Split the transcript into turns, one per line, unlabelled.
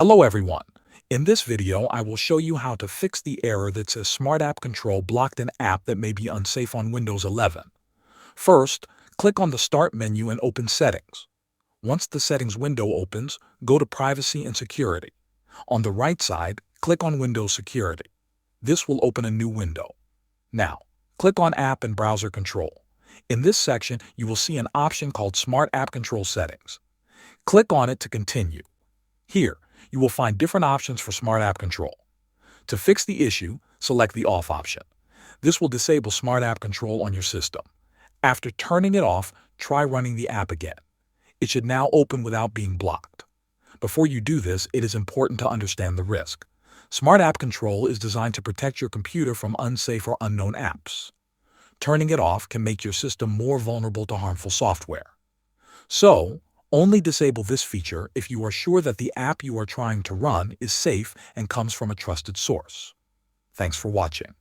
Hello everyone. In this video, I will show you how to fix the error that says Smart App Control blocked an app that may be unsafe on Windows 11. First, click on the Start menu and open Settings. Once the Settings window opens, go to Privacy and Security. On the right side, click on Windows Security. This will open a new window. Now, click on App and Browser Control. In this section, you will see an option called Smart App Control Settings. Click on it to continue. Here, you will find different options for Smart App Control. To fix the issue, select the Off option. This will disable Smart App Control on your system. After turning it off, try running the app again. It should now open without being blocked. Before you do this, it is important to understand the risk. Smart App Control is designed to protect your computer from unsafe or unknown apps. Turning it off can make your system more vulnerable to harmful software. So, only disable this feature if you are sure that the app you are trying to run is safe and comes from a trusted source. Thanks for watching.